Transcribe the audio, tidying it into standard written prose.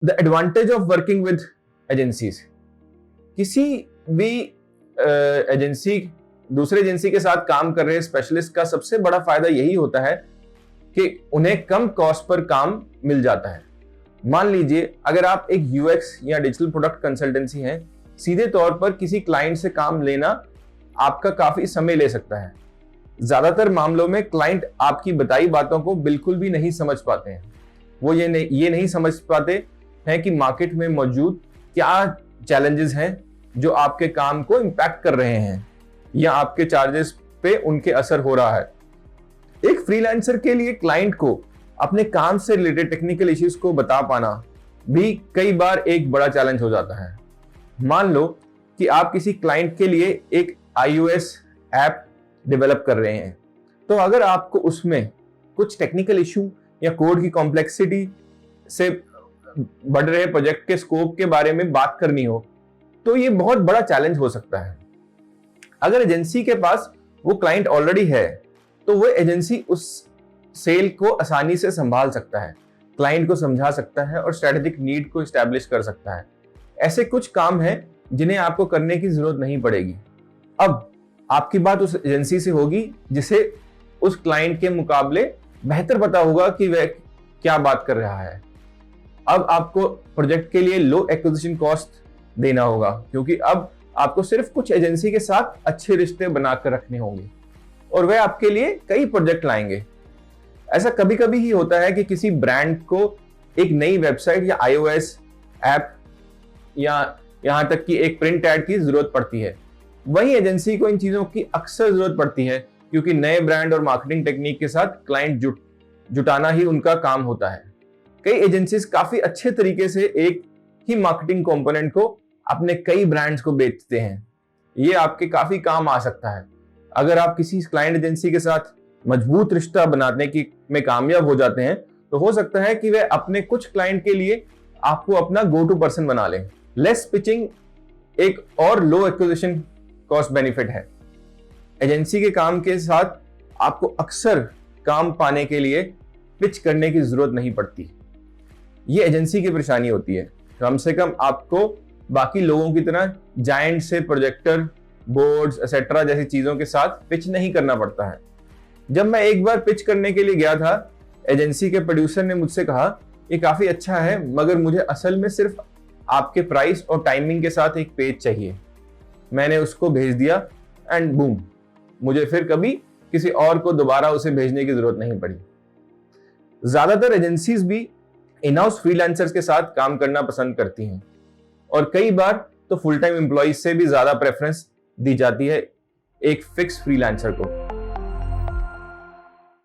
The advantage of working with agencies. किसी भी agency, दूसरे एजेंसी के साथ काम कर रहे स्पेशलिस्ट का सबसे बड़ा फायदा यही होता है कि उन्हें कम कॉस्ट पर काम मिल जाता है। मान लीजिए अगर आप एक यूएक्स या डिजिटल प्रोडक्ट कंसल्टेंसी हैं, सीधे तौर पर किसी क्लाइंट से काम लेना आपका काफी समय ले सकता है। ज्यादातर मामलों में क्लाइंट आपकी बताई बातों को बिल्कुल भी नहीं समझ पाते हैं। वो ये नहीं समझ पाते हैं कि मार्केट में मौजूद क्या चैलेंजेस हैं जो आपके काम को इम्पैक्ट कर रहे हैं या आपके चार्जेस पे उनके असर हो रहा है। एक फ्रीलांसर के लिए क्लाइंट को अपने काम से रिलेटेड टेक्निकल इश्यूज को बता पाना भी कई बार एक बड़ा चैलेंज हो जाता है। मान लो कि आप किसी क्लाइंट के लिए एक iOS ऐप डेवलप कर रहे हैं, तो अगर आपको उसमें कुछ टेक्निकल इशू या कोड की कॉम्प्लेक्सिटी से बढ़ रहे प्रोजेक्ट के स्कोप के बारे में बात करनी हो, तो ये बहुत बड़ा चैलेंज हो सकता है। अगर एजेंसी के पास वो क्लाइंट ऑलरेडी है, तो वो एजेंसी उस सेल को आसानी से संभाल सकता है, क्लाइंट को समझा सकता है और स्ट्रेटेजिक नीड को एस्टैब्लिश कर सकता है। ऐसे कुछ काम हैं जिन्हें आपको करने की जरूरत नहीं पड़ेगी। अब आपकी बात उस एजेंसी से होगी जिसे उस क्लाइंट के मुकाबले बेहतर पता होगा कि वह क्या बात कर रहा है। अब आपको प्रोजेक्ट के लिए लो एक्विजिशन कॉस्ट देना होगा, क्योंकि अब आपको सिर्फ कुछ एजेंसी के साथ अच्छे रिश्ते बनाकर रखने होंगे और वह आपके लिए कई प्रोजेक्ट लाएंगे। ऐसा कभी कभी ही होता है कि किसी ब्रांड को एक नई वेबसाइट या iOS ऐप या यहां तक कि एक प्रिंट एड की जरूरत पड़ती है। वही एजेंसी को इन चीजों की अक्सर जरूरत पड़ती है, क्योंकि नए ब्रांड और मार्केटिंग टेक्निक के साथ क्लाइंट जुटाना ही उनका काम होता है। कई एजेंसीज काफी अच्छे तरीके से एक ही मार्केटिंग कंपोनेंट को अपने कई ब्रांड्स को बेचते हैं। ये आपके काफी काम आ सकता है। अगर आप किसी क्लाइंट एजेंसी के साथ मजबूत रिश्ता बनाने में कामयाब हो जाते हैं, तो हो सकता है कि वे अपने कुछ क्लाइंट के लिए आपको अपना गो टू पर्सन बना लें। लेस पिचिंग एक और लो एक्विजिशन कॉस्ट बेनिफिट है। एजेंसी के काम के साथ आपको अक्सर काम पाने के लिए पिच करने की जरूरत नहीं पड़ती। ये एजेंसी की परेशानी होती है। कम से कम आपको बाकी लोगों की तरह जायंट से प्रोजेक्टर, बोर्ड्स एक्सेट्रा जैसी चीजों के साथ पिच नहीं करना पड़ता है। जब मैं एक बार पिच करने के लिए गया था, एजेंसी के प्रोड्यूसर ने मुझसे कहा, ये काफी अच्छा है, मगर मुझे असल में सिर्फ आपके प्राइस और टाइमिंग के साथ एक पेज चाहिए। मैंने उसको भेज दिया एंड बूम, मुझे फिर कभी किसी और को दोबारा उसे भेजने की जरूरत नहीं पड़ी। ज्यादातर एजेंसीज भी इन हाउस फ्रीलांसर्स के साथ काम करना पसंद करती हैं और कई बार तो फुल टाइम एम्प्लॉइज से भी ज्यादा प्रेफरेंस दी जाती है एक फिक्स फ्रीलांसर को।